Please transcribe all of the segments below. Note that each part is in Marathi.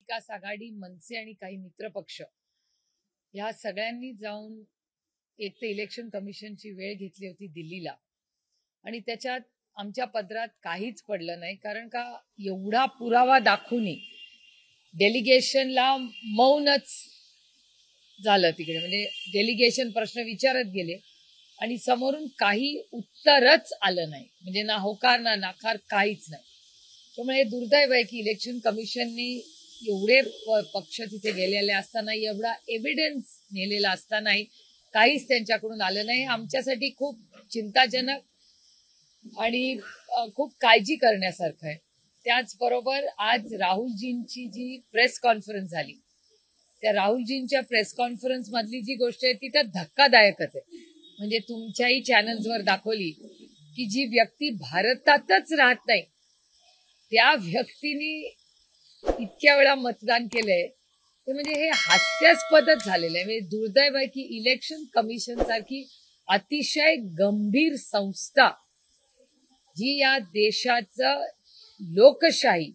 महाविकास आघाडी, मनसे आणि काही मित्रपक्ष या सगळ्यांनी जाऊन एक तर इलेक्शन कमिशनची वेळ घेतली होती दिल्लीला, आणि त्याच्यात आमच्या पदरात काहीच पडलं नाही. कारण का, एवढा पुरावा दाखवून डेलिगेशनला मौनच झालं तिकडे. म्हणजे डेलिगेशन प्रश्न विचारत गेले आणि समोरून काही उत्तरच आलं नाही. म्हणजे ना होकार ना नाकार, काहीच नाही. त्यामुळे दुर्दैव आहे की इलेक्शन कमिशननी एवढे पक्ष तिथे गेलेले असताना, एवढा एव्हिडन्स नेलेला असतानाही काहीच त्यांच्याकडून आलं नाही. आमच्यासाठी खूप चिंताजनक आणि खूप काळजी करण्यासारखं आहे. त्याचबरोबर आज राहुलजींची जी प्रेस कॉन्फरन्स झाली, त्या राहुलजींच्या प्रेस कॉन्फरन्स मधली जी गोष्ट आहे ती तर धक्कादायकच आहे. म्हणजे तुमच्याही चॅनल्सवर दाखवली की जी व्यक्ती भारतातच राहत नाही त्या व्यक्तीने इतक्या वेळा मतदान केलंय, ते म्हणजे हे हास्यास्पदच झालेलं आहे. म्हणजे दुर्दैव आहे की इलेक्शन कमिशन सारखी अतिशय गंभीर संस्था, जी या देशाचं लोकशाही,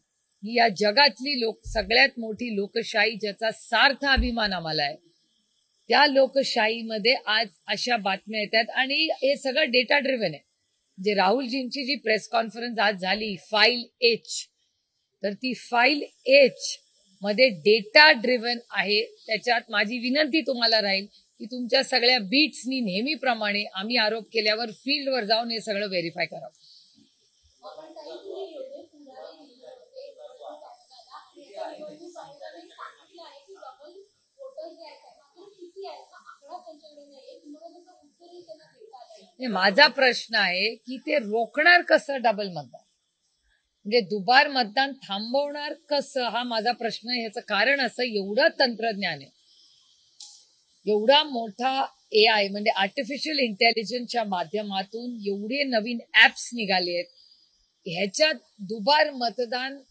ही या जगातली सगळ्यात मोठी लोकशाही ज्याचा सार्थ अभिमान आम्हाला आहे, त्या लोकशाहीमध्ये आज अशा बातम्या येतात. आणि हे सगळं डेटा ड्रिव्हन आहे. जे राहुलजींची जी प्रेस कॉन्फरन्स आज झाली, फाईल एच, तर ती फाईल एच मध्ये डेटा ड्रिव्हन आहे. त्याच्यात माझी विनंती तुम्हाला राहील की तुमच्या सगळ्या बीट्सनी नेहमीप्रमाणे आम्ही आरोप केल्यावर फील्डवर जाऊन हे सगळं व्हेरीफाय करावं. माझा प्रश्न आहे की ते रोखणार कसं डबल मतदान, म्हणजे दुबार मतदान थांबवणार कसं, हा माझा प्रश्न आहे. ह्याचं कारण असं, एवढं तंत्रज्ञान आहे, एवढा मोठा AI म्हणजे आर्टिफिशियल इंटेलिजन्सच्या माध्यमातून एवढे नवीन ऍप्स निघाले आहेत, ह्याच्यात दुबार मतदान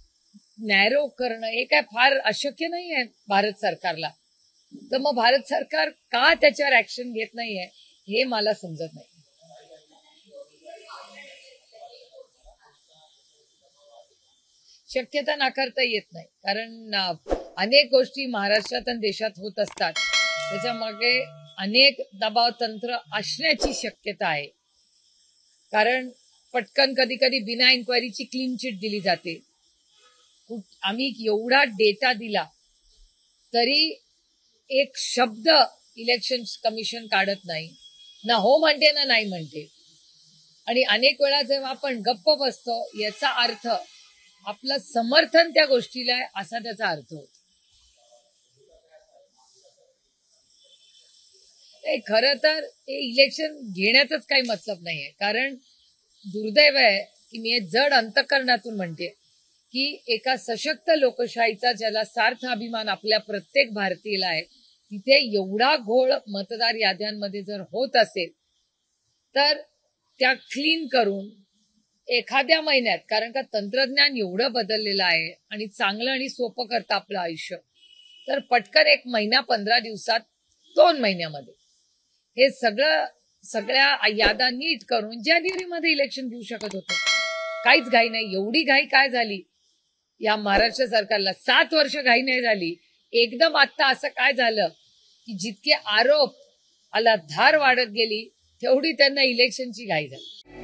नॅरो करणं हे काय फार अशक्य नाही आहे भारत सरकारला. तर मग भारत सरकार का त्याच्यावर ऍक्शन घेत नाहीये हे मला समजत नाही. शक्यता नाकारता येत नाही, कारण अनेक गोष्टी महाराष्ट्रात आणि देशात होत असतात. त्याच्या मागे अनेक दबाव तंत्र असण्याची शक्यता आहे. कारण पटकन कधी कधी बिना इन्क्वायरीची क्लीन चिट दिली जाते. आम्ही एवढा डेटा दिला तरी एक शब्द इलेक्शन कमिशन काढत नाही, ना हो म्हणते ना नाही म्हणते. आणि अनेक वेळा जेव्हा आपण गप्प बसतो, याचा अर्थ आपलं समर्थन त्या गोष्टीला आहे असा त्याचा अर्थ होतो. खरं तर हे इलेक्शन घेण्यातच काही मतलब नाहीये. कारण दुर्दैव आहे की मी हे जड अंतःकरणातून म्हणते की एका सशक्त लोकशाहीचा ज्याला सार्थ अभिमान आपल्या प्रत्येक भारतीयाला आहे, तिथे एवढा घोळ मतदार याद्यांमध्ये जर होत असेल तर त्या क्लीन करून एखाद्या महिन्यात, कारण का तंत्रज्ञान एवढं बदललेलं आहे आणि चांगलं आणि सोपं करतं आपलं आयुष्य, तर पटकन 1 महिना 15 दिवसात 2 महिन्यामध्ये हे सगळ्या यादा नीट करून जानेवारीमध्ये इलेक्शन घेऊ शकत होतं. काहीच घाई नाही. एवढी घाई काय झाली या महाराष्ट्र सरकारला? 7 वर्ष घाई नाही झाली. एकदम आता असं काय झालं की जितके आरोप आला धार वाढत गेली तेवढी त्यांना इलेक्शनची घाई झाली.